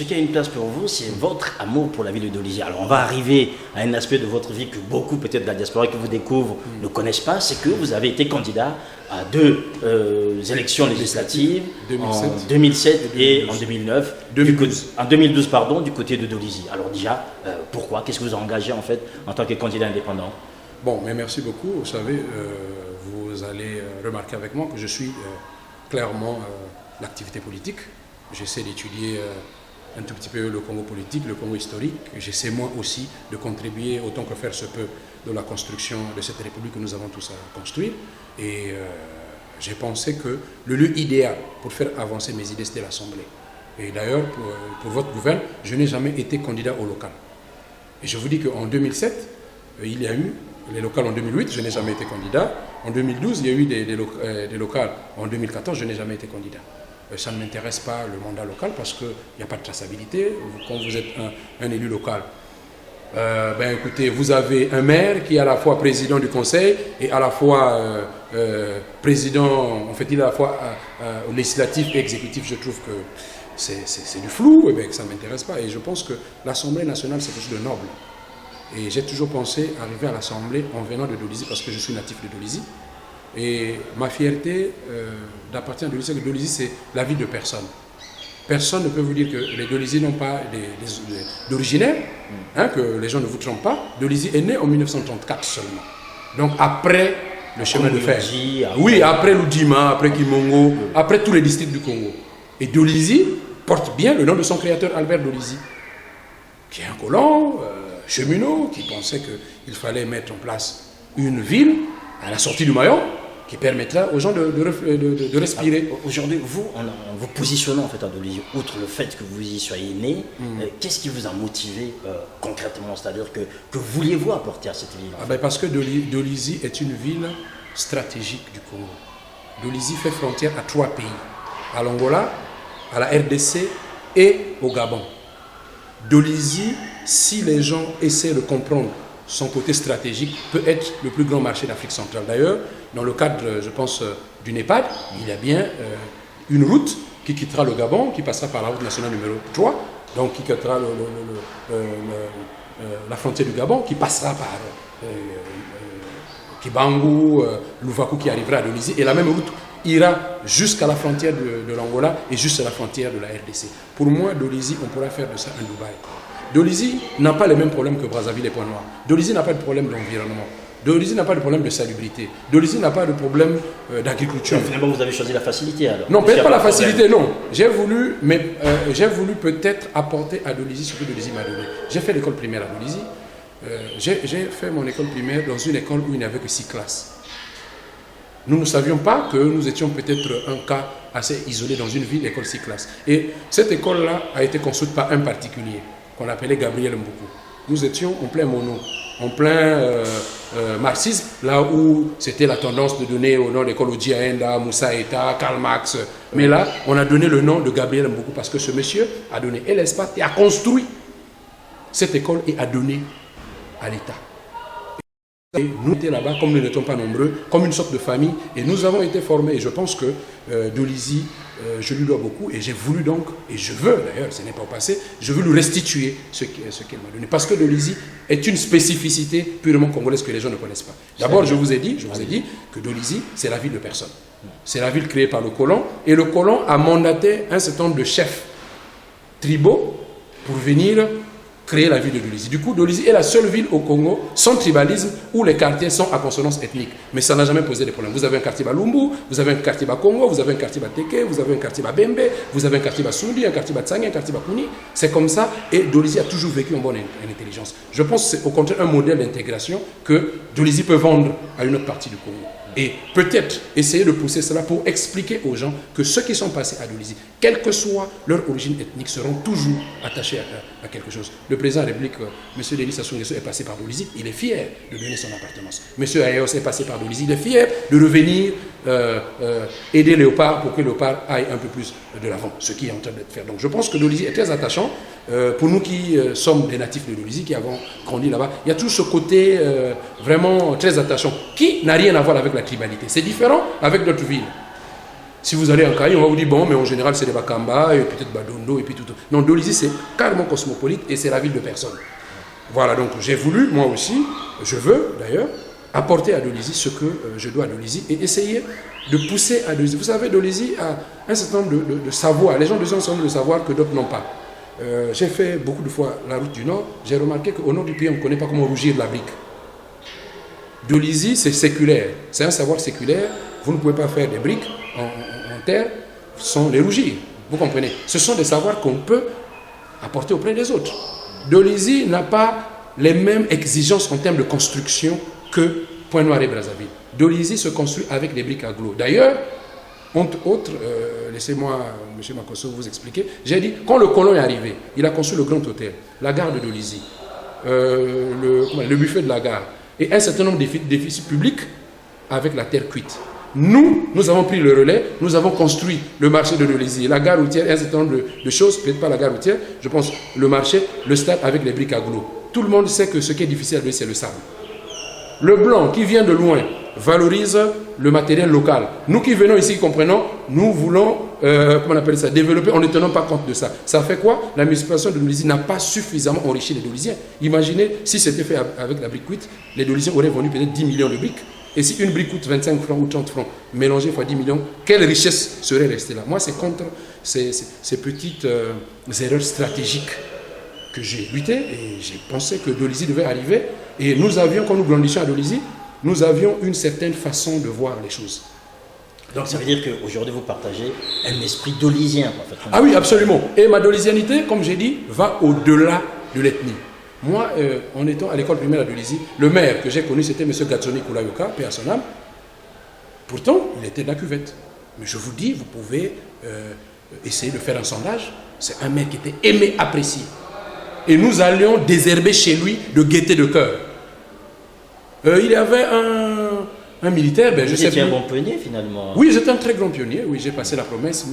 Ce qui a une place pour vous, c'est votre amour pour la ville de Dolisie. Alors on va arriver à un aspect de votre vie que beaucoup peut-être de la diaspora qui vous découvrent ne connaissent pas, c'est que vous avez été candidat à deux élections législatives 2007. en 2007 et en 2009. 2012. En 2012, pardon, du côté de Dolisie. Alors déjà, pourquoi? Qu'est-ce que vous a engagé en fait en tant que candidat indépendant? Bon, mais merci beaucoup. Vous savez, vous allez remarquer avec moi que je suis clairement l'activité politique. J'essaie d'étudier un tout petit peu le Congo politique, le Congo historique. J'essaie moi aussi de contribuer autant que faire se peut de la construction de cette république que nous avons tous à construire. Et j'ai pensé que le lieu idéal pour faire avancer mes idées, c'était l'Assemblée. Et d'ailleurs, pour votre gouvernement, je n'ai jamais été candidat au local. Et je vous dis qu'en 2007, il y a eu les locales en 2008, je n'ai jamais été candidat. En 2012, il y a eu des locales. En 2014, je n'ai jamais été candidat. Ça ne m'intéresse pas le mandat local parce qu'il n'y a pas de traçabilité. Quand vous êtes un élu local, écoutez, vous avez un maire qui est à la fois président du conseil et à la fois président, en fait, il est à la fois législatif et exécutif. Je trouve que c'est du flou, et ça ne m'intéresse pas. Et je pense que l'Assemblée nationale, c'est quelque chose de noble. Et j'ai toujours pensé arriver à l'Assemblée en venant de Dolisie parce que je suis natif de Dolisie. Et ma fierté d'appartenir à Dolisie, c'est que Dolisie, c'est la ville de personne. Personne ne peut vous dire que les Dolisiens n'ont pas d'originaire, que les gens ne vous trompent pas. Dolisie est né en 1934 seulement. Donc après le chemin de fer. Oui, après l'Oudima, après Kimongo, après tous les districts du Congo. Et Dolisie porte bien le nom de son créateur, Albert Dolisie, qui est un colon, cheminot, qui pensait qu'il fallait mettre en place une ville à la sortie du Mayon, qui permettra aux gens de respirer. Aujourd'hui, vous, en vous positionnant en fait à Dolisie, outre le fait que vous y soyez né, qu'est-ce qui vous a motivé concrètement? C'est-à-dire que vouliez-vous apporter à cette ville? Parce que Dolisie est une ville stratégique du Congo. Dolisie fait frontière à 3 pays, à l'Angola, à la RDC et au Gabon. Dolisie, si les gens essaient de comprendre son côté stratégique, peut être le plus grand marché d'Afrique centrale. D'ailleurs, dans le cadre, je pense, du NEPAD, il y a bien une route qui quittera le Gabon, qui passera par la route nationale numéro 3, donc qui quittera la frontière du Gabon, qui passera par Kibangu, Louvakou, qui arrivera à Dolisie, et la même route ira jusqu'à la frontière de l'Angola et jusqu'à la frontière de la RDC. Pour moi, Dolisie, on pourrait faire de ça un Dubaï. Dolisie n'a pas les mêmes problèmes que Brazzaville et Pointe-Noire. Dolisie n'a pas de problème d'environnement. Dolisie n'a pas de problème de salubrité. Dolisie n'a pas de problème d'agriculture. Finalement, vous avez choisi la facilité alors? Non, peut-être pas la facilité, non. J'ai voulu peut-être apporter à Dolisie ce que Dolisie m'a donné. J'ai fait l'école primaire à Dolisie. J'ai fait mon école primaire dans une école où il n'y avait que 6 classes. Nous ne savions pas que nous étions peut-être un cas assez isolé dans une ville, école 6 classes. Et cette école-là a été construite par un particulier qu'on appelait Gabriel Mboukou. Nous étions en plein mono, en plein marxisme, là où c'était la tendance de donner au nom d'école Odi Aenda, Moussa Eta, Karl Marx. Mais là, on a donné le nom de Gabriel Mboukou parce que ce monsieur a donné l'espace et a construit cette école et a donné à l'État. Et nous étions là-bas, comme nous n'étions pas nombreux, comme une sorte de famille, et nous avons été formés. Et je pense que Dolisie, je lui dois beaucoup, et j'ai voulu donc, et je veux d'ailleurs, ce n'est pas au passé, je veux lui restituer ce qu'elle m'a donné. Parce que Dolisie est une spécificité purement congolaise que les gens ne connaissent pas. D'abord, je vous ai dit que Dolisie, c'est la ville de personne. C'est la ville créée par le colon, et le colon a mandaté un certain nombre de chefs tribaux pour venir créer la ville de Dolisie. Du coup, Dolisie est la seule ville au Congo sans tribalisme où les quartiers sont à consonance ethnique. Mais ça n'a jamais posé de problème. Vous avez un quartier Balumbu, vous avez un quartier Bakongo, vous avez un quartier Bateke, vous avez un quartier Babembe, vous avez un quartier Bassoudi, un quartier Batsangi, un quartier Bakuni. C'est comme ça et Dolisie a toujours vécu en bonne intelligence. Je pense que c'est au contraire un modèle d'intégration que Dolisie peut vendre à une autre partie du Congo. Et peut-être essayer de pousser cela pour expliquer aux gens que ceux qui sont passés à Dolisie, quelle que soit leur origine ethnique, seront toujours attachés à quelque chose. Le président de la République, M. Denis Sassou Nguesso, est passé par Dolisie, il est fier de donner son appartenance. M. Ayos est passé par Dolisie, il est fier de revenir aider Léopard pour que Léopard aille un peu plus de l'avant, ce qui est en train d'être fait. Donc je pense que Dolisie est très attachant. Pour nous qui sommes des natifs de Dolisie, qui avons grandi là-bas, il y a tout ce côté vraiment très attachant, qui n'a rien à voir avec la tribalité. C'est différent avec d'autres villes. Si vous allez en Caille, on va vous dire, bon, mais en général, c'est des Bakamba, et peut-être Badondo, et puis tout. Non, Dolisie, c'est carrément cosmopolite, et c'est la ville de personne. Voilà, donc j'ai voulu, moi aussi, je veux d'ailleurs, apporter à Dolisie ce que je dois à Dolisie, et essayer de pousser à Dolisie. Vous savez, Dolisie a un certain nombre de savoirs. Les gens de Dolisie ont le savoir que d'autres n'ont pas. J'ai fait beaucoup de fois la route du Nord, j'ai remarqué qu'au nord du pays, on ne connaît pas comment rougir de la brique. Dolisie, c'est séculaire, c'est un savoir séculaire. Vous ne pouvez pas faire des briques en terre sans les rougir. Vous comprenez? Ce sont des savoirs qu'on peut apporter auprès des autres. Dolisie n'a pas les mêmes exigences en termes de construction que Pointe-Noire et Brazzaville. Dolisie se construit avec des briques agglo. D'ailleurs, entre autres, laissez-moi, M. Makosso, vous expliquer. J'ai dit, quand le colon est arrivé, il a construit le Grand Hôtel, la gare de Dolisie, le buffet de la gare, et un certain nombre d'édifices publics avec la terre cuite. Nous avons pris le relais, nous avons construit le marché de Dolisie, la gare routière, et un certain nombre de choses, peut-être pas la gare routière, je pense le marché, le stade avec les briques agglo. Tout le monde sait que ce qui est difficile à Dolisie, c'est le sable. Le blanc qui vient de loin valorise le matériel local. Nous qui venons ici, comprenons, nous voulons, comment on appelle ça, développer en ne tenant pas compte de ça. Ça fait quoi? L'administration de Dolisie n'a pas suffisamment enrichi les Dolisiens. Imaginez, si c'était fait avec la brique cuite, les Dolisiens auraient vendu peut-être 10 millions de briques. Et si une brique coûte 25 francs ou 30 francs, mélangée fois 10 millions, quelle richesse serait restée là? Moi, c'est contre ces petites erreurs stratégiques que j'ai lutté et j'ai pensé que Dolisie devait arriver. Et nous avions, quand nous grandissions à Dolisie, nous avions une certaine façon de voir les choses. Donc ça veut dire qu'aujourd'hui vous partagez un esprit dolisien. En fait. Ah oui, absolument. Et ma dolisianité, comme j'ai dit, va au-delà de l'ethnie. Moi, en étant à l'école primaire à Dolisie, le maire que j'ai connu, c'était M. Gatsoni Koulayoka, paix à son âme. Pourtant, il était de la cuvette. Mais je vous dis, vous pouvez essayer de faire un sondage. C'est un maire qui était aimé, apprécié. Et nous allions désherber chez lui de gaieté de cœur. Il y avait un militaire, je sais. C'était un bon pionnier finalement. Oui, j'étais un très grand pionnier. Oui, j'ai passé la promesse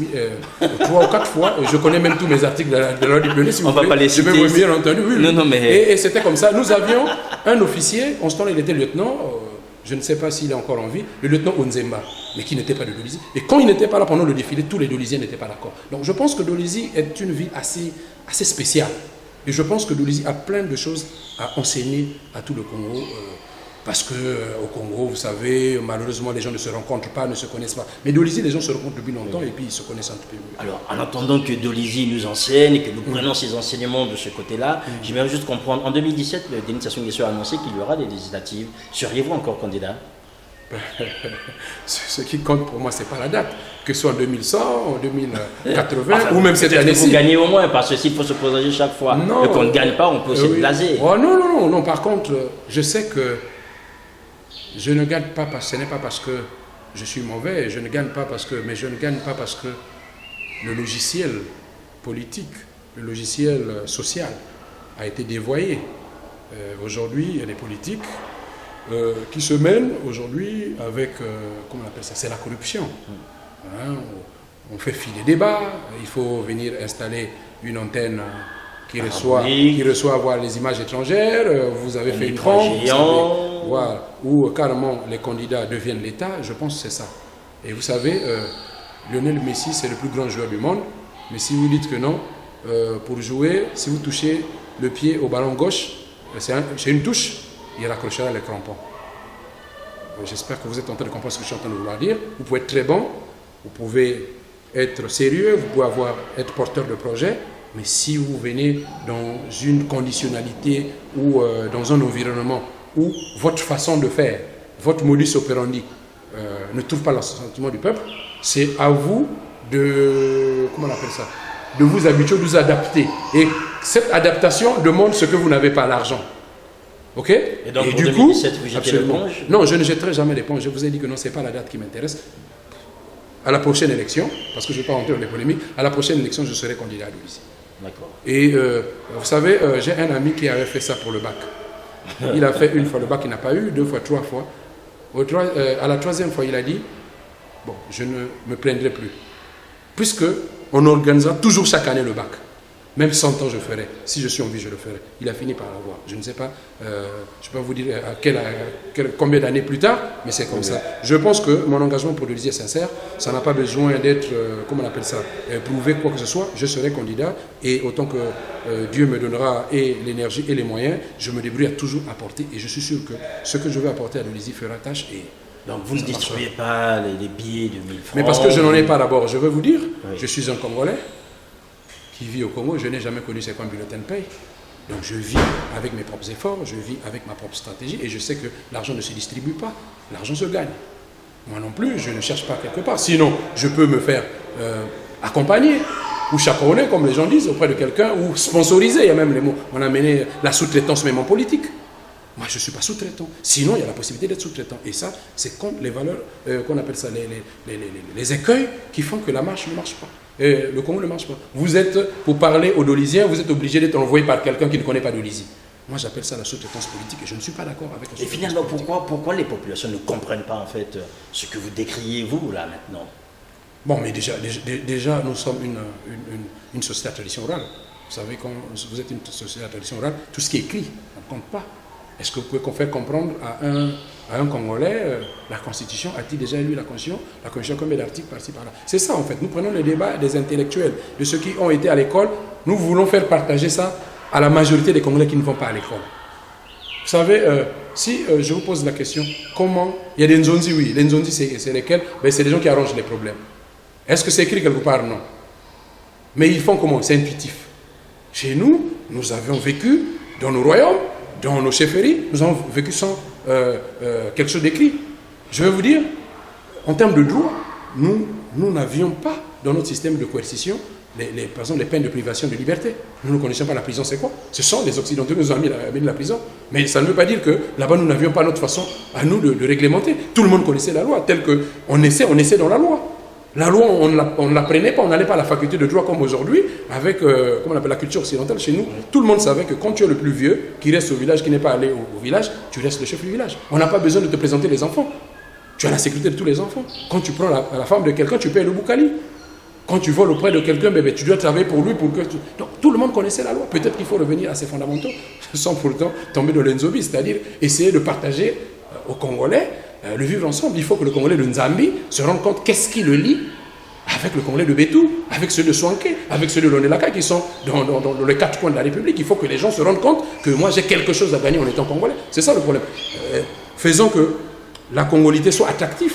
3 ou 4 fois. Je connais même tous mes articles de l'ordre du pionnier. Si on ne va pas les citer. Je vais vous bien entendu. Oui, non, mais... Et c'était comme ça. Nous avions un officier, en ce temps il était lieutenant, je ne sais pas s'il est encore en vie, le lieutenant Onzemba, mais qui n'était pas de Dolisie. Et quand il n'était pas là pendant le défilé, tous les Dolisiens n'étaient pas d'accord. Donc je pense que Dolisie est une ville assez spéciale. Et je pense que Dolisie a plein de choses à enseigner à tout le Congo. Parce qu'au Congo, vous savez, malheureusement, les gens ne se rencontrent pas, ne se connaissent pas. Mais Dolisie, les gens se rencontrent depuis longtemps et puis ils se connaissent un peu mieux. Alors, en attendant que Dolisie nous enseigne, que nous prenions ces enseignements de ce côté-là, j'aimerais juste comprendre. En 2017, le Denis Sassou Nguesso a annoncé qu'il y aura des législatives. Seriez-vous encore candidat? Ce qui compte pour moi, ce n'est pas la date. Que ce soit en 2100, en 2080, ou même cette année-ci. Vous gagnez au moins, parce que s'il faut se présenter chaque fois et qu'on ne gagne pas, on peut aussi blaser. Oh, non. Par contre, je sais que je ne gagne pas parce que ce n'est pas parce que je suis mauvais, mais je ne gagne pas parce que le logiciel politique, le logiciel social a été dévoyé. Aujourd'hui, il y a des politiques qui se mènent aujourd'hui avec, comment on appelle ça, c'est la corruption. Hein, on fait filer des bas, il faut venir installer une antenne qui reçoit voir les images étrangères, vous avez fait une trompe, voilà, où carrément les candidats deviennent l'État, je pense que c'est ça. Et vous savez, Lionel Messi, c'est le plus grand joueur du monde, mais si vous dites que non, pour jouer, si vous touchez le pied au ballon gauche, c'est une touche, il raccrochera les crampons. J'espère que vous êtes en train de comprendre ce que je suis en train de vouloir dire. Vous pouvez être très bon, vous pouvez être sérieux, vous pouvez être porteur de projet, mais si vous venez dans une conditionnalité ou dans un environnement où votre façon de faire, votre modus operandi ne trouve pas l'assentiment du peuple, c'est à vous de, comment on appelle ça, de vous habituer, de vous adapter. Et cette adaptation demande ce que vous n'avez pas, l'argent. Ok? Et donc, pour 2017, vous jetez l'éponge? Non, je ne jetterai jamais l'éponge. Je vous ai dit que non, ce n'est pas la date qui m'intéresse. À la prochaine élection, parce que je ne vais pas rentrer dans les polémiques, à la prochaine élection, je serai candidat à Dolisie. D'accord. Et vous savez, j'ai un ami qui avait fait ça pour le bac. Il a fait une fois le bac, il n'a pas eu, 2 fois, 3 fois. À la 3e fois, il a dit, bon, je ne me plaindrai plus. Puisque on organisera toujours chaque année le bac. Même 100 ans, je ferai. Si je suis en vie, je le ferai. Il a fini par l'avoir. Je ne sais pas, je ne peux pas vous dire combien d'années plus tard, mais c'est comme ça. Je pense que mon engagement pour l'Élysée est sincère. Ça n'a pas besoin d'être, comment on appelle ça, prouvé quoi que ce soit. Je serai candidat et autant que Dieu me donnera et l'énergie et les moyens, je me débrouille à toujours apporter. Et je suis sûr que ce que je veux apporter à l'Élysée fera tâche. Et donc vous ne distribuez pas les billets de 1000 francs. Mais parce que je n'en ai pas d'abord. Je veux vous dire, je suis un Congolais qui vit au Congo, je n'ai jamais connu c'est quoi un bulletin de paye. Donc je vis avec mes propres efforts, je vis avec ma propre stratégie et je sais que l'argent ne se distribue pas, l'argent se gagne. Moi non plus, je ne cherche pas quelque part. Sinon, je peux me faire accompagner ou chaperonner, comme les gens disent, auprès de quelqu'un, ou sponsoriser, il y a même les mots. On a mené la sous-traitance même en politique. Moi, je ne suis pas sous-traitant. Sinon, il y a la possibilité d'être sous-traitant. Et ça, c'est contre les valeurs, qu'on appelle ça, les écueils qui font que la marche ne marche pas. Le Congo ne marche pas. Vous êtes, pour parler aux Doliziens, vous êtes obligé d'être envoyé par quelqu'un qui ne connaît pas Dolisie. Moi, j'appelle ça la sous-traitance politique et je ne suis pas d'accord avec la sous-traitance politique. Et finalement, pourquoi les populations ne comprennent pas, en fait, ce que vous décriez, vous, là, maintenant? Bon, mais déjà nous sommes une société à tradition orale. Vous savez, quand vous êtes une société à tradition orale, tout ce qui est écrit ne compte pas. Est-ce que vous pouvez faire comprendre à un Congolais, la Constitution, a-t-il déjà lu la Constitution, combien d'articles par-ci, par-là? C'est ça en fait, nous prenons les débats des intellectuels, de ceux qui ont été à l'école, nous voulons faire partager ça à la majorité des Congolais qui ne vont pas à l'école. Vous savez, si je vous pose la question, comment, il y a des Nzonzi, oui, les Nzonzi c'est lesquels? Ben, c'est des gens qui arrangent les problèmes. Est-ce que c'est écrit quelque part? Non. Mais ils font comment? C'est intuitif. Chez nous, nous avions vécu dans nos royaumes, dans nos chefferies, nous avons vécu sans quelque chose d'écrit. Je vais vous dire, en termes de droit, nous n'avions pas dans notre système de coercition, par exemple, les peines de privation de liberté. Nous ne connaissions pas la prison, c'est quoi? Ce sont les Occidentaux qui nous ont mis la prison. Mais ça ne veut pas dire que là-bas, nous n'avions pas notre façon à nous de réglementer. Tout le monde connaissait la loi, tel qu'on essaie dans la loi. La loi, on ne l'apprenait pas, on n'allait pas à la faculté de droit comme aujourd'hui, avec comment on appelle la culture occidentale chez nous. Tout le monde savait que quand tu es le plus vieux, qui reste au village, qui n'est pas allé au village, tu restes le chef du village. On n'a pas besoin de te présenter les enfants. Tu as la sécurité de tous les enfants. Quand tu prends la femme de quelqu'un, tu payes le boukali. Quand tu voles auprès de quelqu'un, bébé, tu dois travailler pour lui. Donc tout le monde connaissait la loi. Peut-être qu'il faut revenir à ses fondamentaux, sans pourtant tomber dans l'enzobie, c'est-à-dire essayer de partager aux Congolais le vivre ensemble. Il faut que le Congolais de Nzambi se rende compte qu'est-ce qui le lie avec le Congolais de Bétou, avec ceux de Soanké, avec ceux de Lonelaka qui sont dans les quatre coins de la République. Il faut que les gens se rendent compte que moi j'ai quelque chose à gagner en étant Congolais. C'est ça le problème. Faisons que la congolité soit attractive.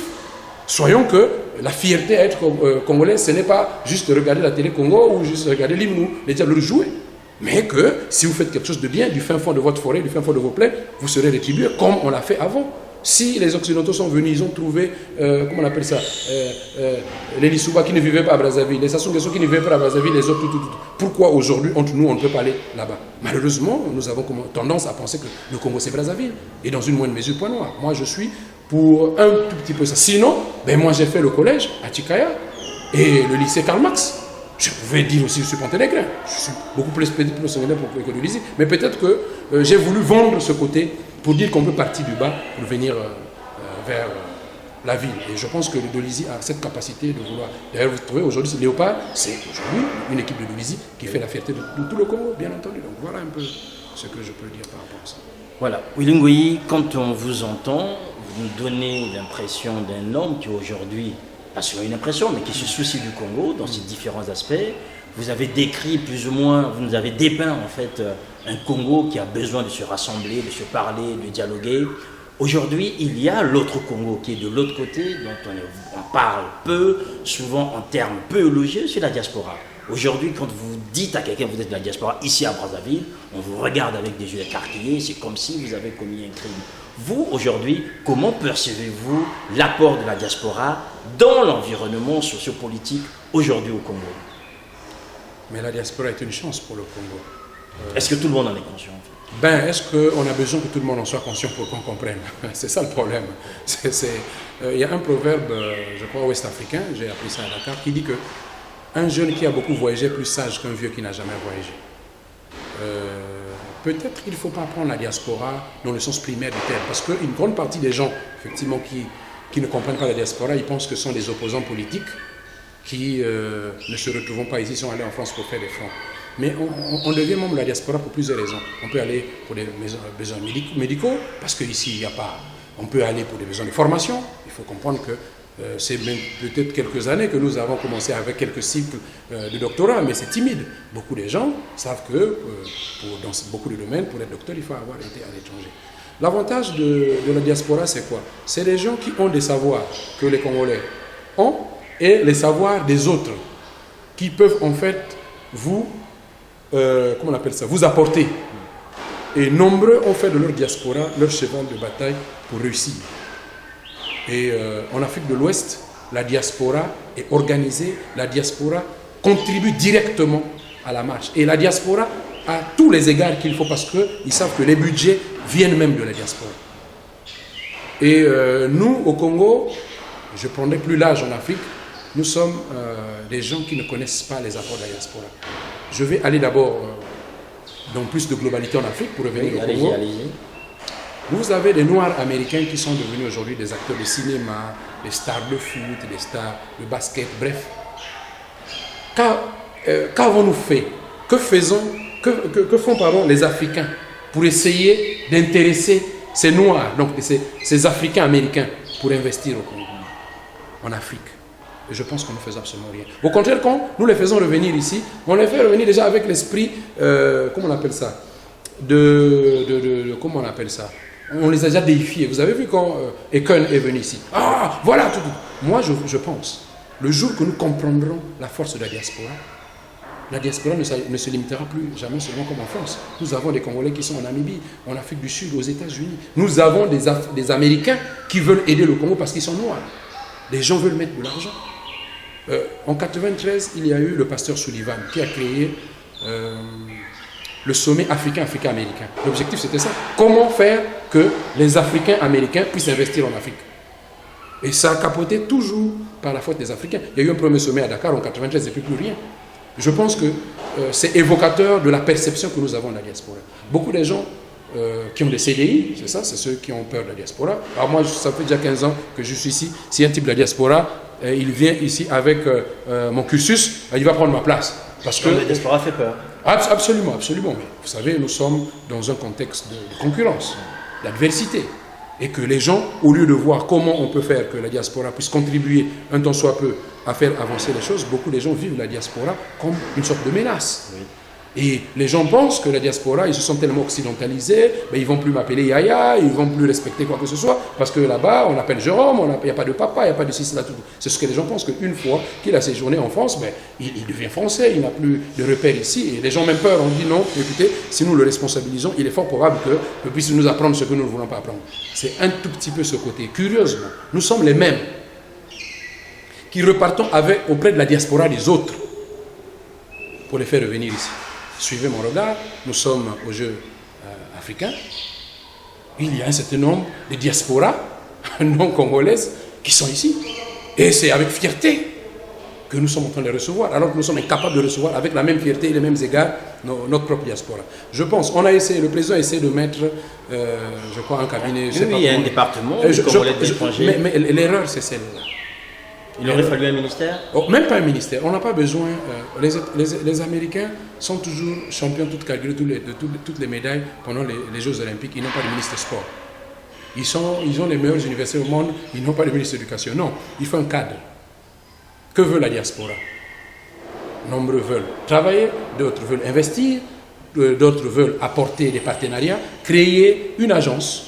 Soyons que la fierté à être Congolais, ce n'est pas juste regarder la télé Congo ou juste regarder l'hymne, les diables jouer. Mais que si vous faites quelque chose de bien, du fin fond de votre forêt, du fin fond de vos plaines, vous serez rétribué comme on l'a fait avant. Si les Occidentaux sont venus, ils ont trouvé, comment on appelle ça, les Lissouba qui ne vivaient pas à Brazzaville, les Sassou Nguesso qui ne vivaient pas à Brazzaville, les autres, tout. Pourquoi aujourd'hui, entre nous, on ne peut pas aller là-bas? Malheureusement, nous avons tendance à penser que le Congo, c'est Brazzaville. Et dans une moindre mesure, point noir. Moi, je suis pour un tout petit peu ça. Sinon, ben moi, j'ai fait le collège à Chikaya et le lycée Karl Marx. Je pouvais dire aussi que je suis Ponténégrin. Je suis beaucoup plus pédiple que le lycée. Mais peut-être que j'ai voulu vendre ce côté pour dire qu'on peut partir du bas pour venir vers la ville. Et je pense que le Dolisie a cette capacité de vouloir. D'ailleurs, vous trouvez aujourd'hui, Léopard, c'est aujourd'hui une équipe de Dolisie qui fait la fierté de tout le Congo, bien entendu. Donc voilà un peu ce que je peux dire par rapport à ça. Voilà. Willy Ngoyi, quand on vous entend, vous nous donnez l'impression d'un homme qui aujourd'hui, pas seulement une impression, mais qui se soucie du Congo dans ses différents aspects. Vous avez décrit plus ou moins, vous nous avez dépeint en fait un Congo qui a besoin de se rassembler, de se parler, de dialoguer. Aujourd'hui, il y a l'autre Congo qui est de l'autre côté, dont on parle peu, souvent en termes peu élogieux, c'est la diaspora. Aujourd'hui, quand vous dites à quelqu'un que vous êtes de la diaspora ici à Brazzaville, on vous regarde avec des yeux écarquillés, c'est comme si vous avez commis un crime. Vous, aujourd'hui, comment percevez-vous l'apport de la diaspora dans l'environnement sociopolitique aujourd'hui au Congo? Mais la diaspora est une chance pour le Congo. Est-ce que tout le monde en est conscient? Ben, est-ce qu'on a besoin que tout le monde en soit conscient pour qu'on comprenne? C'est ça le problème. Il y a un proverbe, je crois, ouest-africain, j'ai appris ça à Dakar, qui dit que un jeune qui a beaucoup voyagé est plus sage qu'un vieux qui n'a jamais voyagé. Peut-être qu'il ne faut pas prendre la diaspora dans le sens primaire du terme, parce qu'une grande partie des gens, effectivement, qui ne comprennent pas la diaspora, ils pensent que ce sont des opposants politiques qui ne se retrouvent pas ici, sont allés en France pour faire des fronts. Mais on devient membre de la diaspora pour plusieurs raisons. On peut aller pour des besoins médicaux, parce qu'ici, il n'y a pas... On peut aller pour des besoins de formation. Il faut comprendre que c'est même peut-être quelques années que nous avons commencé avec quelques cycles de doctorat, mais c'est timide. Beaucoup de gens savent que dans beaucoup de domaines, pour être docteur, il faut avoir été à l'étranger. L'avantage de la diaspora, c'est quoi? C'est des gens qui ont des savoirs que les Congolais ont et les savoirs des autres qui peuvent en fait vous, comment on appelle ça, vous apporter. Et nombreux ont fait de leur diaspora leur cheval de bataille pour réussir. Et en Afrique de l'Ouest, la diaspora est organisée, la diaspora contribue directement à la marche. Et la diaspora a tous les égards qu'il faut parce qu'ils savent que les budgets viennent même de la diaspora. Et nous, au Congo, je prendrai plus large en Afrique, nous sommes des gens qui ne connaissent pas les apports de la diaspora. Je vais aller d'abord dans plus de globalité en Afrique pour revenir au Congo. Vous avez des Noirs américains qui sont devenus aujourd'hui des acteurs de cinéma, des stars de foot, des stars de basket, bref. Qu'avons-nous fait? Que font les Africains pour essayer d'intéresser ces Noirs, donc ces Africains américains, pour investir au Congo, en Afrique? Et je pense qu'on ne fait absolument rien. Au contraire, quand nous les faisons revenir ici, on les fait revenir déjà avec l'esprit, comment on appelle ça, comment on appelle ça? On les a déjà déifiés. Vous avez vu quand Eken est venu ici. Ah, voilà tout. Moi, je pense, le jour que nous comprendrons la force de la diaspora ne se limitera plus jamais seulement comme en France. Nous avons des Congolais qui sont en Namibie, en Afrique du Sud, aux États-Unis. Nous avons des Américains qui veulent aider le Congo parce qu'ils sont noirs. Les gens veulent mettre de l'argent. En 1993, il y a eu le pasteur Sullivan qui a créé le sommet africain-américain. L'objectif, c'était ça. Comment faire que les Africains américains puissent investir en Afrique? Et ça a capoté toujours par la faute des Africains. Il y a eu un premier sommet à Dakar en 1993 et puis plus rien. Je pense que c'est évocateur de la perception que nous avons de la diaspora. Beaucoup de gens qui ont des CDI, c'est ça, c'est ceux qui ont peur de la diaspora. Alors moi, ça fait déjà 15 ans que je suis ici. Si un type de la diaspora, il vient ici avec mon cursus, il va prendre ma place. Parce que la diaspora fait peur. Absolument, absolument. Mais vous savez, nous sommes dans un contexte de concurrence, d'adversité. Et que les gens, au lieu de voir comment on peut faire que la diaspora puisse contribuer un tant soit peu à faire avancer les choses, beaucoup de gens vivent la diaspora comme une sorte de menace. Oui. Et les gens pensent que la diaspora, ils se sont tellement occidentalisés, ben ils ne vont plus m'appeler Yaya, ils ne vont plus respecter quoi que ce soit, parce que là-bas, on appelle Jérôme, il n'y a pas de papa, il n'y a pas de ceci, là, tout. C'est ce que les gens pensent, qu'une fois qu'il a séjourné en France, ben, il devient français, il n'a plus de repères ici. Et les gens ont même peur, on dit non, écoutez, si nous le responsabilisons, il est fort probable qu'il puisse nous apprendre ce que nous ne voulons pas apprendre. C'est un tout petit peu ce côté. Curieusement, nous sommes les mêmes qui repartons auprès de la diaspora des autres pour les faire revenir ici. Suivez mon regard, nous sommes aux Jeux africains. Il y a un certain nombre de diasporas non congolaises qui sont ici. Et c'est avec fierté que nous sommes en train de les recevoir, alors que nous sommes incapables de recevoir avec la même fierté et les mêmes égards notre propre diaspora. Je pense, le président a essayé de mettre, je crois, un cabinet. Oui, il y a un département congolais d'étrangers. Mais l'erreur, c'est celle-là. Il aurait fallu un ministère? Même pas un ministère. On n'a pas besoin. Les Américains sont toujours champions de toutes catégories, de toutes les médailles pendant les Jeux Olympiques. Ils n'ont pas de ministre sport. Ils ont les meilleures universités au monde. Ils n'ont pas de ministre de l'éducation. Non, il faut un cadre. Que veut la diaspora? Nombreux veulent travailler, d'autres veulent investir, d'autres veulent apporter des partenariats, créer une agence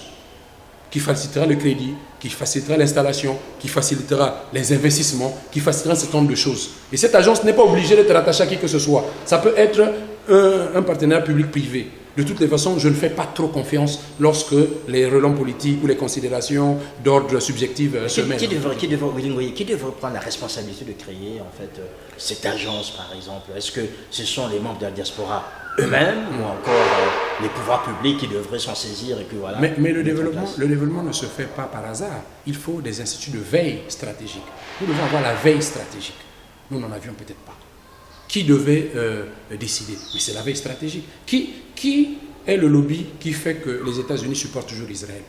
qui facilitera le crédit, qui facilitera l'installation, qui facilitera les investissements, qui facilitera un certain nombre de choses. Et cette agence n'est pas obligée d'être attachée à qui que ce soit. Ça peut être un partenariat public-privé. De toutes les façons, je ne fais pas trop confiance lorsque les relents politiques ou les considérations d'ordre subjectif se mêlent. Qui devrait prendre la responsabilité de créer en fait cette agence, par exemple? Est-ce que ce sont les membres de la diaspora eux-mêmes ou encore les pouvoirs publics qui devraient s'en saisir et que voilà. Mais le développement ne se fait pas par hasard. Il faut des instituts de veille stratégique. Nous devons avoir la veille stratégique. Nous n'en avions peut-être pas. Qui devait décider? Mais c'est la veille stratégique. Qui est le lobby qui fait que les États-Unis supportent toujours Israël?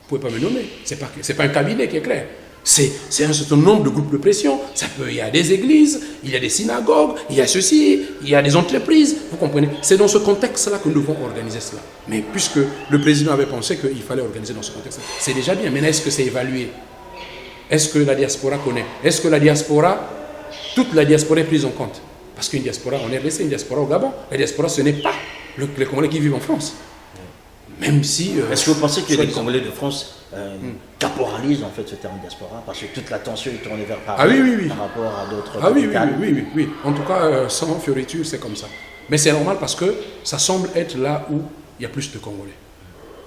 Vous ne pouvez pas me nommer. Ce n'est pas un cabinet qui est clair. C'est un certain nombre de groupes de pression. Il y a des églises, il y a des synagogues, il y a ceci, il y a des entreprises. Vous comprenez? C'est dans ce contexte-là que nous devons organiser cela. Mais puisque le président avait pensé qu'il fallait organiser dans ce contexte-là, c'est déjà bien. Maintenant, est-ce que c'est évalué? Est-ce que la diaspora connaît? Est-ce que la diaspora, toute la diaspora est prise en compte? Parce qu'une diaspora en RDC, une diaspora au Gabon, la diaspora, ce n'est pas les Congolais qui vivent en France. Même si... Est-ce que vous pensez que les Congolais de France caporalisent en fait ce terme diaspora? Parce que toute l'attention est tournée vers Paris par rapport à d'autres oui. En tout cas, sans fioriture, c'est comme ça. Mais c'est normal parce que ça semble être là où il y a plus de Congolais.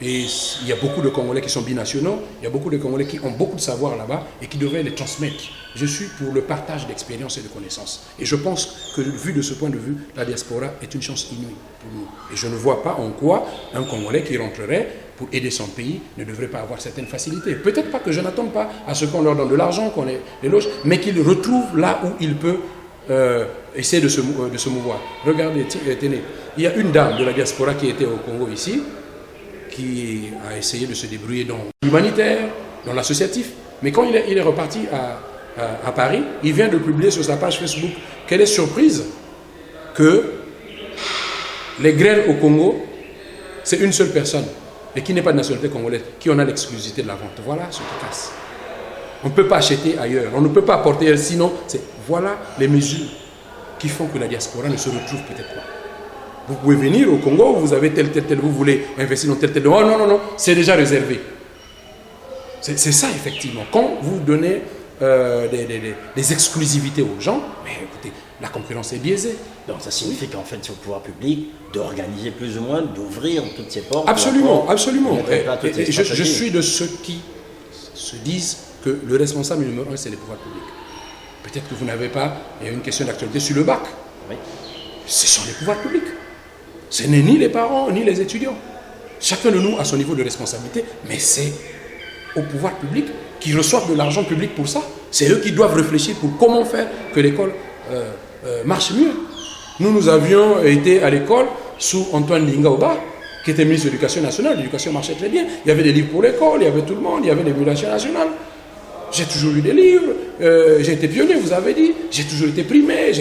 Et il y a beaucoup de Congolais qui sont binationaux, il y a beaucoup de Congolais qui ont beaucoup de savoir là-bas et qui devraient les transmettre. Je suis pour le partage d'expériences et de connaissances. Et je pense que, vu de ce point de vue, la diaspora est une chance inouïe pour nous. Et je ne vois pas en quoi un Congolais qui rentrerait pour aider son pays ne devrait pas avoir certaines facilités. Peut-être pas que je n'attende pas à ce qu'on leur donne de l'argent, qu'on les loge, mais qu'ils retrouvent là où il peut essayer de se mouvoir. Regardez, tenez, il y a une dame de la diaspora qui était au Congo ici, qui a essayé de se débrouiller dans l'humanitaire, dans l'associatif. Mais quand il est reparti à Paris, il vient de publier sur sa page Facebook qu'elle est surprise que les grêles au Congo, c'est une seule personne, et qui n'est pas de nationalité congolaise, qui en a l'exclusivité de la vente. Voilà ce qui casse. On ne peut pas acheter ailleurs, on ne peut pas apporter, sinon, voilà les mesures qui font que la diaspora ne se retrouve peut-être pas. Vous pouvez venir au Congo, vous avez tel, vous voulez investir dans tel. Oh non, c'est déjà réservé. C'est ça, effectivement. Quand vous donnez des exclusivités aux gens, mais écoutez, la concurrence est biaisée. Donc ça signifie qu'en fait, c'est au pouvoir public d'organiser plus ou moins, d'ouvrir toutes ces portes. Absolument. Et je suis de ceux qui se disent que le responsable numéro 1, c'est les pouvoirs publics. Peut-être que vous n'avez pas, il y a une question d'actualité sur le bac. Oui. Ce sont les pouvoirs publics. Ce n'est ni les parents, ni les étudiants. Chacun de nous a son niveau de responsabilité, mais c'est au pouvoir public qui reçoivent de l'argent public pour ça. C'est eux qui doivent réfléchir pour comment faire que l'école marche mieux. Nous avions été à l'école sous Antoine Lingaoba, qui était ministre de l'Éducation nationale. L'éducation marchait très bien. Il y avait des livres pour l'école, il y avait tout le monde, il y avait l'émulation nationale. J'ai toujours lu des livres, j'ai été pionnier, vous avez dit, j'ai toujours été primé,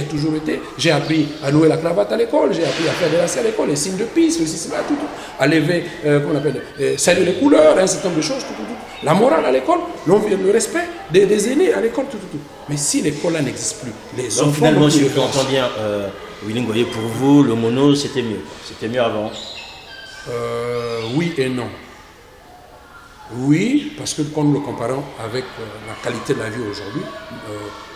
j'ai appris à nouer la cravate à l'école, j'ai appris à faire des lacets à l'école, les signes de piste, le système, tout, à lever, comment on appelle, saluer les couleurs, un certain nombre de choses, tout. La morale à l'école, le respect des aînés à l'école, tout. Mais si l'école là n'existe plus, les enfants... Finalement, si je entends bien, Willy Ngoye, pour vous, le mono, c'était mieux avant. Oui et non. Oui, parce que quand nous le comparons avec la qualité de la vie aujourd'hui,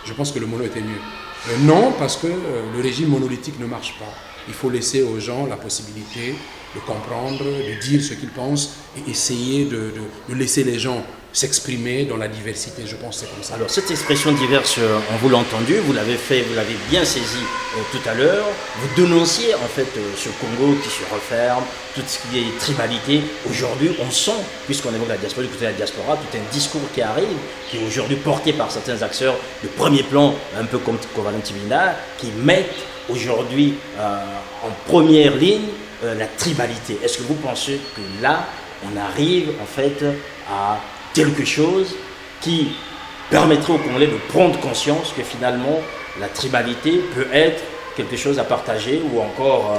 je pense que le mono était mieux. Non, parce que le régime monolithique ne marche pas. Il faut laisser aux gens la possibilité de comprendre, de dire ce qu'ils pensent et essayer de laisser les gens s'exprimer dans la diversité. Je pense que c'est comme ça. Alors cette expression diverse, on vous l'a entendu, vous l'avez bien saisi tout à l'heure. Vous dénonciez en fait ce Congo qui se referme, tout ce qui est tribalité. Aujourd'hui, on sent, puisqu'on évoque la diaspora, du côté de la diaspora, tout un discours qui arrive, qui est aujourd'hui porté par certains acteurs de premier plan, un peu comme Kovalan Tibina, qui mettent aujourd'hui en première ligne la tribalité. Est-ce que vous pensez que là, on arrive en fait à quelque chose qui permettrait aux Congolais de prendre conscience que finalement la tribalité peut être quelque chose à partager ou encore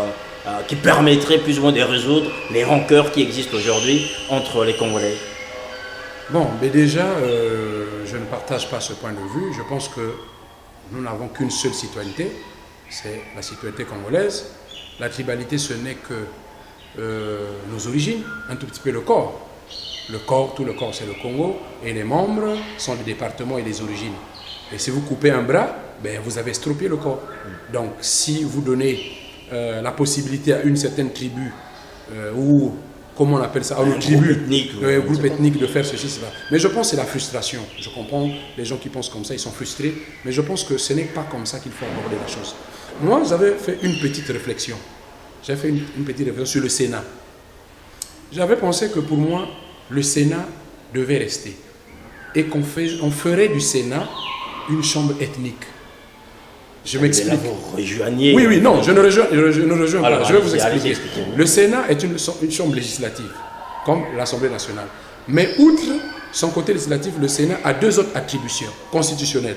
qui permettrait plus ou moins de résoudre les rancœurs qui existent aujourd'hui entre les Congolais? Bon, mais déjà, je ne partage pas ce point de vue. Je pense que nous n'avons qu'une seule citoyenneté, c'est la citoyenneté congolaise. La tribalité, ce n'est que nos origines, un tout petit peu le corps. Le corps, tout le corps, c'est le Congo, et les membres sont les départements et les origines. Et si vous coupez un bras, ben, vous avez estropié le corps. Donc, si vous donnez la possibilité à une certaine tribu, ou comment on appelle ça, à une tribu, groupe ethnique de faire ceci, cela. Mais je pense que c'est la frustration. Je comprends les gens qui pensent comme ça, ils sont frustrés, mais je pense que ce n'est pas comme ça qu'il faut aborder la chose. Moi, j'avais fait une petite réflexion. J'ai fait une petite réflexion sur le Sénat. J'avais pensé que pour moi, le Sénat devait rester et qu'on ferait du Sénat une chambre ethnique. Je m'explique. Vous rejoignez. Oui, non, je ne rejoins pas. Je vais vous expliquer. Le Sénat est une chambre législative, comme l'Assemblée nationale. Mais outre son côté législatif, le Sénat a deux autres attributions constitutionnelles.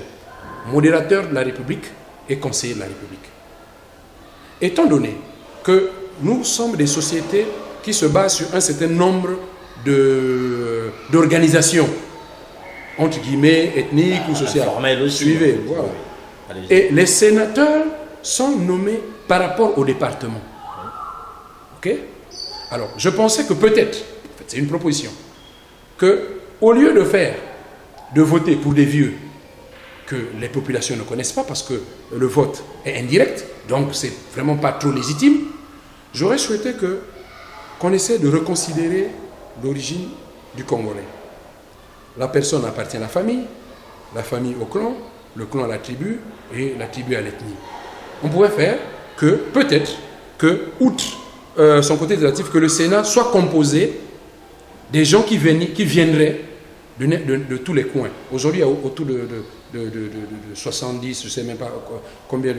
Modérateur de la République et conseiller de la République. Étant donné que nous sommes des sociétés qui se basent sur un certain nombre d'organisations, entre guillemets, ethniques ou sociales. Formelles aussi. Suivez, voilà. Et les sénateurs sont nommés par rapport au département. Ok? Alors, je pensais que peut-être, en fait, c'est une proposition, que au lieu de voter pour des vieux que les populations ne connaissent pas parce que le vote est indirect, donc c'est vraiment pas trop légitime, j'aurais souhaité qu'on essaie de reconsidérer l'origine du Congolais. La personne appartient à la famille au clan, le clan à la tribu et la tribu à l'ethnie. On pourrait faire que, peut-être, que, outre son côté législatif, que le Sénat soit composé des gens qui viendraient de tous les coins. Aujourd'hui, il y a autour de 70, je ne sais même pas combien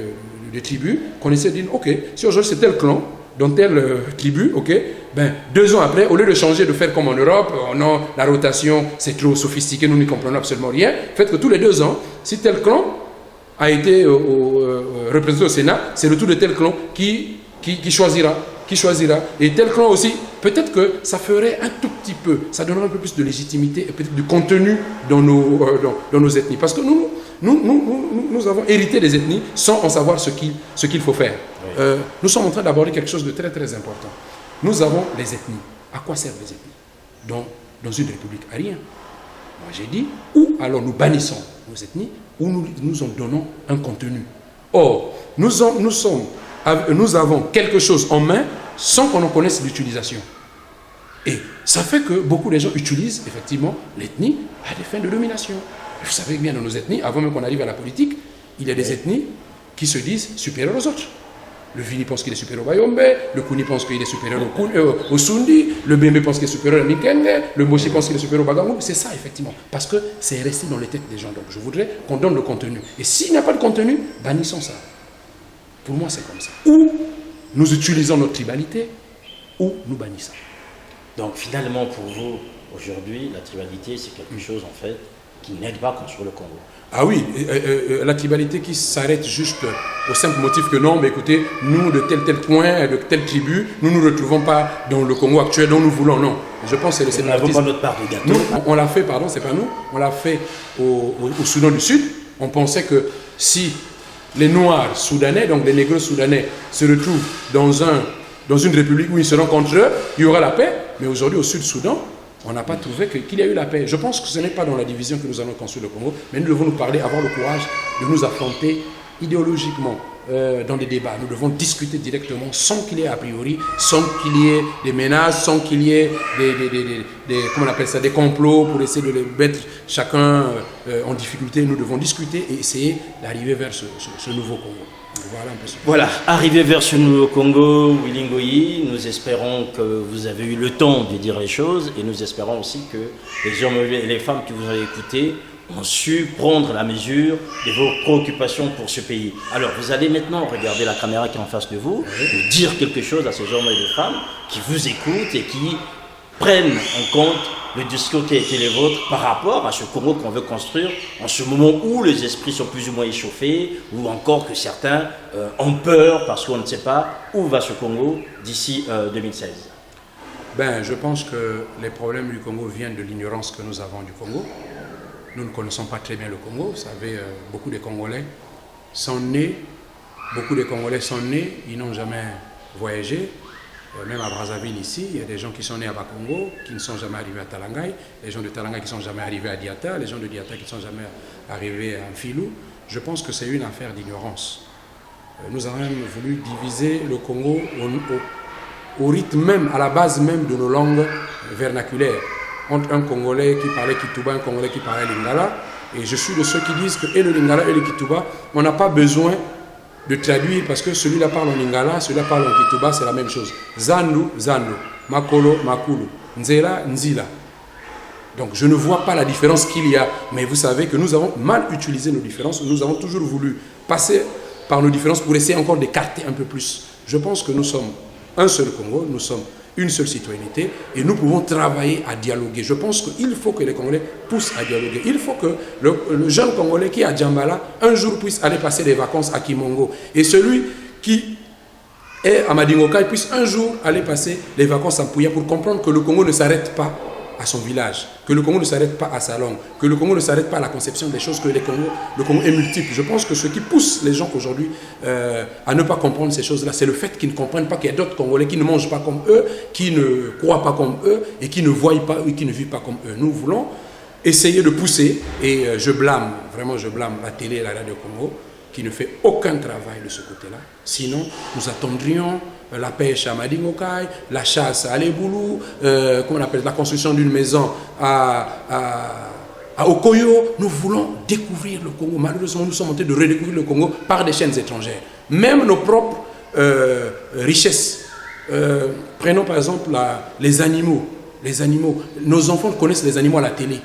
de tribus, qu'on essaie de dire, ok, si aujourd'hui c'est tel clan, dans telle tribu, ok, ben 2 ans après, au lieu de changer, de faire comme en Europe, non, la rotation c'est trop sophistiqué, nous n'y comprenons absolument rien, faites que tous les 2 ans, si tel clan a été représenté au Sénat, c'est le tour de tel clan qui choisira, et tel clan aussi, peut-être que ça ferait un tout petit peu, ça donnerait un peu plus de légitimité et peut-être du contenu dans nos ethnies, parce que nous avons hérité des ethnies sans en savoir ce qu'il faut faire. Oui. Nous sommes en train d'aborder quelque chose de très très important. Nous avons les ethnies. À quoi servent les ethnies dans une république? À rien. Moi j'ai dit, ou alors nous bannissons nos ethnies, ou nous en donnons un contenu. Or, nous avons quelque chose en main sans qu'on en connaisse l'utilisation. Et ça fait que beaucoup de gens utilisent effectivement l'ethnie à des fins de domination. Vous savez bien, dans nos ethnies, avant même qu'on arrive à la politique, il y a des ethnies qui se disent supérieures aux autres. Le Vili pense qu'il est supérieur au Bayombe, le Kuni pense qu'il est supérieur au Sundi, le Bembe pense qu'il est supérieur au Mikenge, le Moshi pense qu'il est supérieur au Bagangou. C'est ça, effectivement, parce que c'est resté dans les têtes des gens. Donc je voudrais qu'on donne le contenu. Et s'il n'y a pas de contenu, bannissons ça. Pour moi, c'est comme ça. Ou nous utilisons notre tribalité, ou nous bannissons. Donc finalement, pour vous, aujourd'hui, la tribalité, c'est quelque chose, en fait, qui n'aide pas à construire le Congo. Ah oui, la tribalité qui s'arrête juste au simple motif que non, mais écoutez, nous de tel point, de telle tribu, nous ne nous retrouvons pas dans le Congo actuel dont nous voulons, non. Je pense que c'est le séparatisme. Nous n'avons pas notre part de gâteau. Nous, on l'a fait, pardon, c'est pas nous, on l'a fait au Soudan du Sud. On pensait que si les Noirs soudanais, donc les Négros soudanais, se retrouvent dans une république où ils seront contre eux, il y aura la paix. Mais aujourd'hui, au Sud-Soudan, on n'a pas trouvé qu'il y a eu la paix. Je pense que ce n'est pas dans la division que nous allons construire le Congo, mais nous devons nous parler, avoir le courage de nous affronter idéologiquement dans des débats. Nous devons discuter directement sans qu'il y ait a priori, sans qu'il y ait des menaces, sans qu'il y ait comment on appelle ça, des complots pour essayer de les mettre chacun en difficulté. Nous devons discuter et essayer d'arriver vers ce nouveau Congo. Voilà, arrivé vers ce nouveau Congo, Willy Ngoyi, nous espérons que vous avez eu le temps de dire les choses et nous espérons aussi que les hommes et les femmes qui vous ont écouté ont su prendre la mesure de vos préoccupations pour ce pays. Alors, vous allez maintenant regarder la caméra qui est en face de vous, dire quelque chose à ces hommes et ces femmes qui vous écoutent et qui prennent en compte le discours qui a été le vôtre par rapport à ce Congo qu'on veut construire en ce moment où les esprits sont plus ou moins échauffés ou encore que certains ont peur parce qu'on ne sait pas où va ce Congo d'ici 2016. Ben, je pense que les problèmes du Congo viennent de l'ignorance que nous avons du Congo. Nous ne connaissons pas très bien le Congo. Vous savez, beaucoup de Congolais sont nés, ils n'ont jamais voyagé. Même à Brazzaville ici, il y a des gens qui sont nés à Bakongo, qui ne sont jamais arrivés à Talangaï, les gens de Talangaï qui ne sont jamais arrivés à Diata, les gens de Diata qui ne sont jamais arrivés à Mfilou. Je pense que c'est une affaire d'ignorance. Nous avons même voulu diviser le Congo au rythme même, à la base même de nos langues vernaculaires. Entre un Congolais qui parlait Kituba, un Congolais qui parlait Lingala. Et je suis de ceux qui disent que et le Lingala et le Kituba, on n'a pas besoin de traduire parce que celui-là parle en Lingala, celui-là parle en Kituba, c'est la même chose. Zandu, Zandu, Makolo, Makulu, Nzela, Nzila. Donc je ne vois pas la différence qu'il y a, mais vous savez que nous avons mal utilisé nos différences, nous avons toujours voulu passer par nos différences pour essayer encore d'écarter un peu plus. Je pense que nous sommes un seul Congo, nous sommes une seule citoyenneté et nous pouvons travailler à dialoguer. Je pense qu'il faut que les Congolais poussent à dialoguer. Il faut que le jeune Congolais qui est à Djambala, un jour puisse aller passer des vacances à Kimongo. Et celui qui est à Madingoka puisse un jour aller passer les vacances à Pouya pour comprendre que le Congo ne s'arrête pas à son village, que le Congo ne s'arrête pas à sa langue, que le Congo ne s'arrête pas à la conception des choses, que le Congo est multiple. Je pense que ce qui pousse les gens aujourd'hui à ne pas comprendre ces choses-là, c'est le fait qu'ils ne comprennent pas qu'il y a d'autres Congolais qui ne mangent pas comme eux, qui ne croient pas comme eux et qui ne voient pas ou qui ne vivent pas comme eux. Nous voulons essayer de pousser, et je blâme la télé et la radio Congo, qui ne fait aucun travail de ce côté-là. Sinon, nous attendrions la pêche à Madingokai, la chasse à Leboulou, comment on appelle, la construction d'une maison à Okoyo. Nous voulons découvrir le Congo. Malheureusement, nous sommes en train de redécouvrir le Congo par des chaînes étrangères. Même nos propres richesses. Prenons par exemple les animaux. Nos enfants connaissent les animaux à la télé.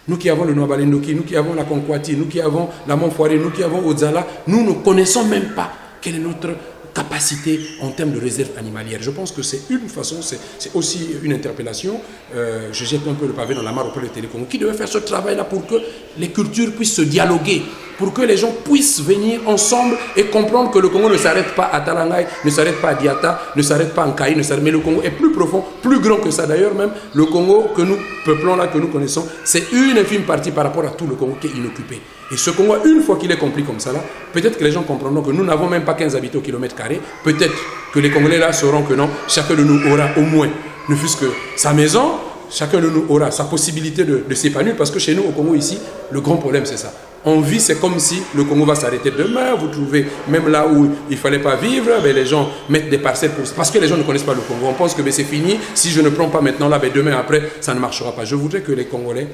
Nous qui avons le Noabalendoki, nous qui avons la Conkwati, nous qui avons la Montfoiré, nous qui avons Odzala, nous ne connaissons même pas quelle est notre capacité en termes de réserve animalière. Je pense que c'est une façon, c'est aussi une interpellation. Je jette un peu le pavé dans la mare auprès de Télécongo, qui devait faire ce travail-là pour que les cultures puissent se dialoguer, pour que les gens puissent venir ensemble et comprendre que le Congo ne s'arrête pas à Talangaï, ne s'arrête pas à Diata, ne s'arrête pas en Kaï, mais le Congo est plus profond, plus grand que ça. D'ailleurs, même le Congo que nous peuplons là, que nous connaissons, c'est une infime partie par rapport à tout le Congo qui est inoccupé. Et ce Congo, une fois qu'il est compris comme ça là, peut-être que les gens comprendront que nous n'avons même pas 15 habitants au kilomètre carré. Peut-être que les Congolais là sauront que non, chacun de nous aura au moins, ne fût-ce que sa maison, chacun de nous aura sa possibilité de s'épanouir, parce que chez nous au Congo ici, le grand problème c'est ça. On vit, c'est comme si le Congo va s'arrêter demain. Vous trouvez, même là où il ne fallait pas vivre, les gens mettent des parcelles parce que les gens ne connaissent pas le Congo. On pense que c'est fini, si je ne prends pas maintenant là, demain après, ça ne marchera pas. Je voudrais que les Congolais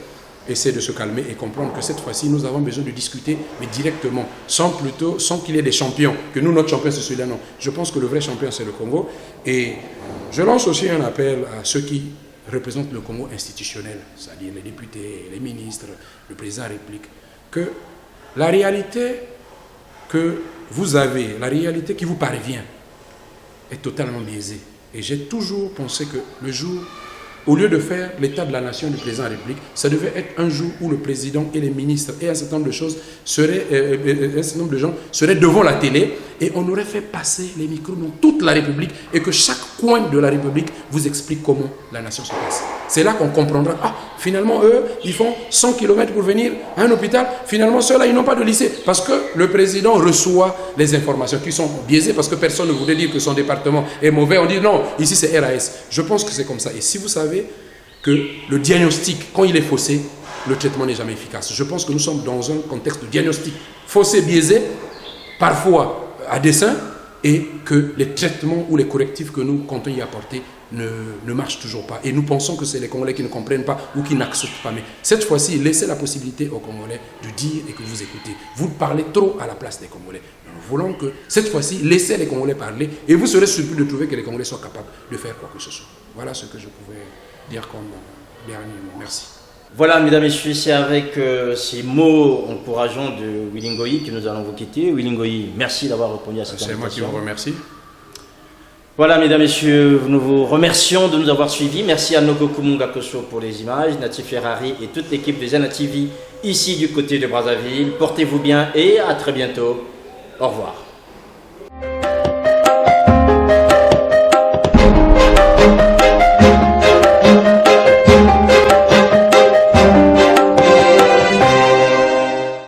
essaient de se calmer et comprendre que cette fois-ci, nous avons besoin de discuter, mais directement, sans qu'il y ait des champions, que nous, notre champion, c'est celui-là. Non. Je pense que le vrai champion, c'est le Congo. Et je lance aussi un appel à ceux qui représentent le Congo institutionnel, c'est-à-dire les députés, les ministres, le président de la République, que la réalité que vous avez, la réalité qui vous parvient, est totalement biaisée. Et j'ai toujours pensé que le jour, au lieu de faire l'état de la nation du président de la République, ça devait être un jour où le président et les ministres et un certain nombre de choses un certain nombre de gens seraient devant la télé et on aurait fait passer les micros dans toute la République et que chaque coin de la République vous explique comment la nation se passe. C'est là qu'on comprendra, finalement eux, ils font 100 km pour venir à un hôpital, finalement ceux-là, ils n'ont pas de lycée parce que le président reçoit les informations qui sont biaisées parce que personne ne voulait dire que son département est mauvais. On dit non, ici c'est RAS. Je pense que c'est comme ça. Et si vous savez que le diagnostic, quand il est faussé, le traitement n'est jamais efficace. Je pense que nous sommes dans un contexte de diagnostic faussé, biaisé, parfois à dessein, et que les traitements ou les correctifs que nous comptons y apporter ne marchent toujours pas. Et nous pensons que c'est les Congolais qui ne comprennent pas ou qui n'acceptent pas. Mais cette fois-ci, laissez la possibilité aux Congolais de dire et que vous écoutez. Vous parlez trop à la place des Congolais. Nous voulons que cette fois-ci, laissez les Congolais parler et vous serez surpris de trouver que les Congolais soient capables de faire quoi que ce soit. Voilà ce que je pouvais dire comme dernier mot. Merci. Voilà, mesdames et messieurs, c'est avec ces mots encourageants de Willy Ngoyi que nous allons vous quitter. Willy Ngoyi, merci d'avoir répondu à cette invitation. C'est moi qui vous remercie. Voilà, mesdames et messieurs, nous vous remercions de nous avoir suivis. Merci à Noko Kumunga Koso pour les images, Natif Ferrari et toute l'équipe de Zana TV ici du côté de Brazzaville. Portez-vous bien et à très bientôt. Au revoir.